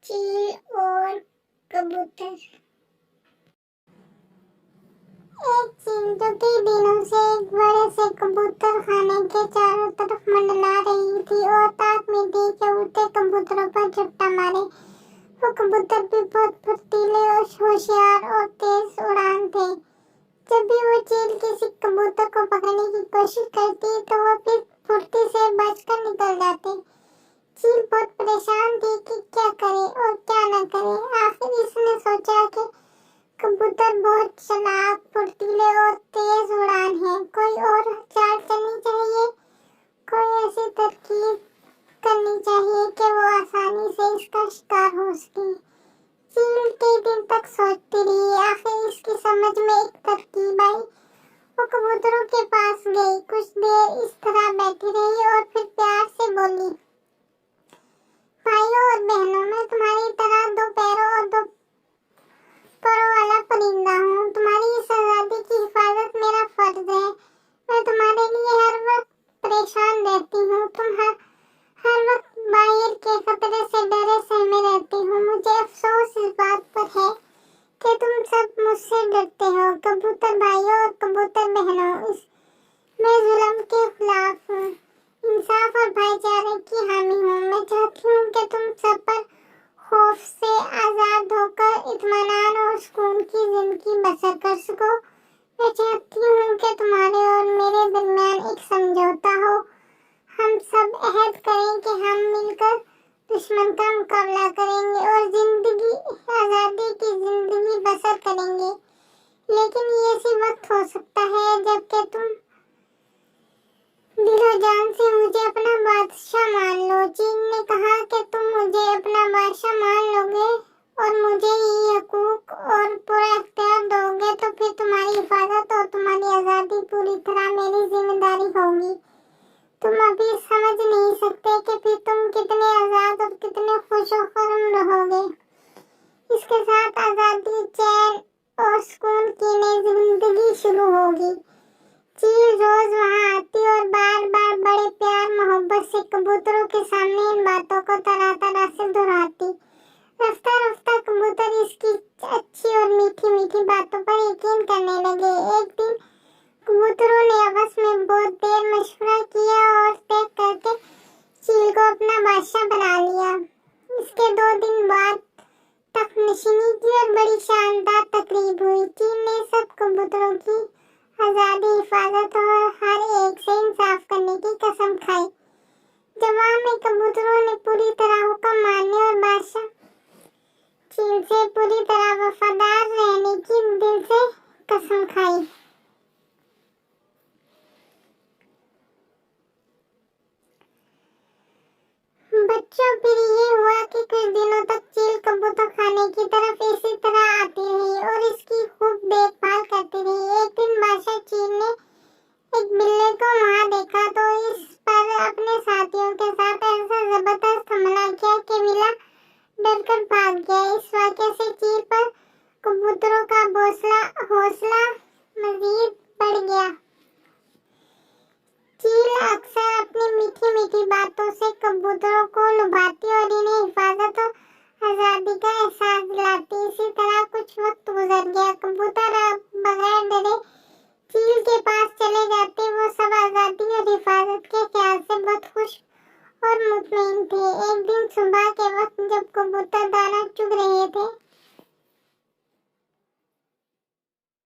चील और कबूतर। एक चील जो कई दिनों से एक बड़े से कबूतर खाने के चारों तरफ मंडला रही थी और ताक में थी कि उड़ते कबूतरों पर झपटा मारे। वो कबूतर भी बहुत फुर्तीले और होशियार और तेज उड़ान थे। जब भी वो चील किसी कबूतर को पकड़ने की कोशिश करती तो वो फिर फुर्ती से बचकर निकल जाते। चील बहुत परेशान थी कि क्या करे और क्या न करे। आखिर इसने सोचा कि कबूतर बहुत चालाक, फुर्तीले और तेज उड़ान है, कोई और चाल चलनी चाहिए, कोई ऐसी तरकीब करनी चाहिए कि वो आसानी से इसका शिकार हो सके। चील कई दिन तक सोचती रही। आखिर इसकी समझ में एक तरकीब आई। वो कबूतरों के पास गई, कुछ देर इस तरह बैठी रही और फिर प्यार से बोली, भाइयों और बहनों, मैं तुम्हारी तरह दो पैरों और दो परों वाला परिंदा हूँ। तुम्हारी इस आजादी की हिफाजत मेरा फर्ज है। मैं तुम्हारे लिए हर वक्त परेशान रहती हूँ। तुम हर वक्त बाहर के खतरे से डरे सहमे रहते हो। मुझे अफसोस इस बात पर है कि तुम सब मुझसे डरते हो। कबूतर भाइयों और कबूतर बहनों, मैं जुल्म के खिलाफ हूँ, इंसाफ और भाईचारे की हामी हूँ। मैं चाहती हूँ कि तुम सब पर खौफ से आजाद होकर इत्मीनान और सुकून की जिंदगी बसर कर सको। मैं चाहती हूँ कि तुम्हारे और मेरे दरमियान एक समझौता हो। हम सब अहद करें कि हम मिलकर दुश्मन का मुकाबला करेंगे और आजादी की जिंदगी बसर करेंगे। लेकिन ये इसी वक्त हो सकता है जबकि तुम दिलो जान से मुझे अपना बादशाह मान लो। चील ने कहा कि तुम मुझे अपना बादशाह मान लोगे और मुझे ये हकूक और पूरा इख्तियार दोगे तो फिर तुम्हारी हिफाजत और तुम्हारी आजादी पूरी तरह मेरी जिम्मेदारी होगी। तुम अभी समझ नहीं सकते कि फिर तुम कितने आजाद और कितने खुशो-खरम रहोगे। इसके साथ आजादी, चैन और सुकून की नई जिंदगी शुरू होगी। चील रोज वहाँ आती और बार बार बड़े प्यार मोहब्बत से कबूतरों के सामने इन बातों को तरह तरह से दोहराती। रफ्ता रफ्ता कबूतर इसकी अच्छी और मीठी मीठी बातों पर यकीन करने लगे। एक दिन कबूतरों ने आपस में बहुत देर मशवरा किया और तय करके चील को अपना बादशाह बना लिया। इसके 2 दिन बाद तख्तनशीनी की और बड़ी शानदार तकरीब हुई। चील ने सब कबूतरों की आजादी, हिफाजत और हर एक से इंसाफ करने की कसम खाई। जवाब में कबूतरों ने पूरी तरह हुक्म मानने और बादशाह चील से पूरी तरह वफादार रहने की दिल से कसम खाई। बच्चों, फिर ये हुआ कि कुछ दिनों तक चील कबूतर खाने की तरफ इसी तरह आती रही और इसकी खूब देखभाल करती रही। एक दिन बादशाह चील ने एक बिल्ली को वहाँ देखा तो इस पर अपने साथियों के साथ ऐसा जबरदस्त हमला किया कि बिल्ला डरकर भाग गया। इस वाक़ये से चील पर कबूतरों का हौसला मजीद बढ़ गया। चील अक्सर अपनी मीठी मीठी बातों से कबूतरों को लुभाती और इन्हें हिफाजत और आजादी का एहसास दिलाती। इसी तरह कुछ वक्त गुजर गया। कबूतर अब बगैर डरे चील के पास चले जाते। वो सब आजादी और हिफाजत के ख्याल से बहुत खुश और मुतमईन थे। एक दिन सुबह के वक्त जब कबूतर दाना चुग रहे थे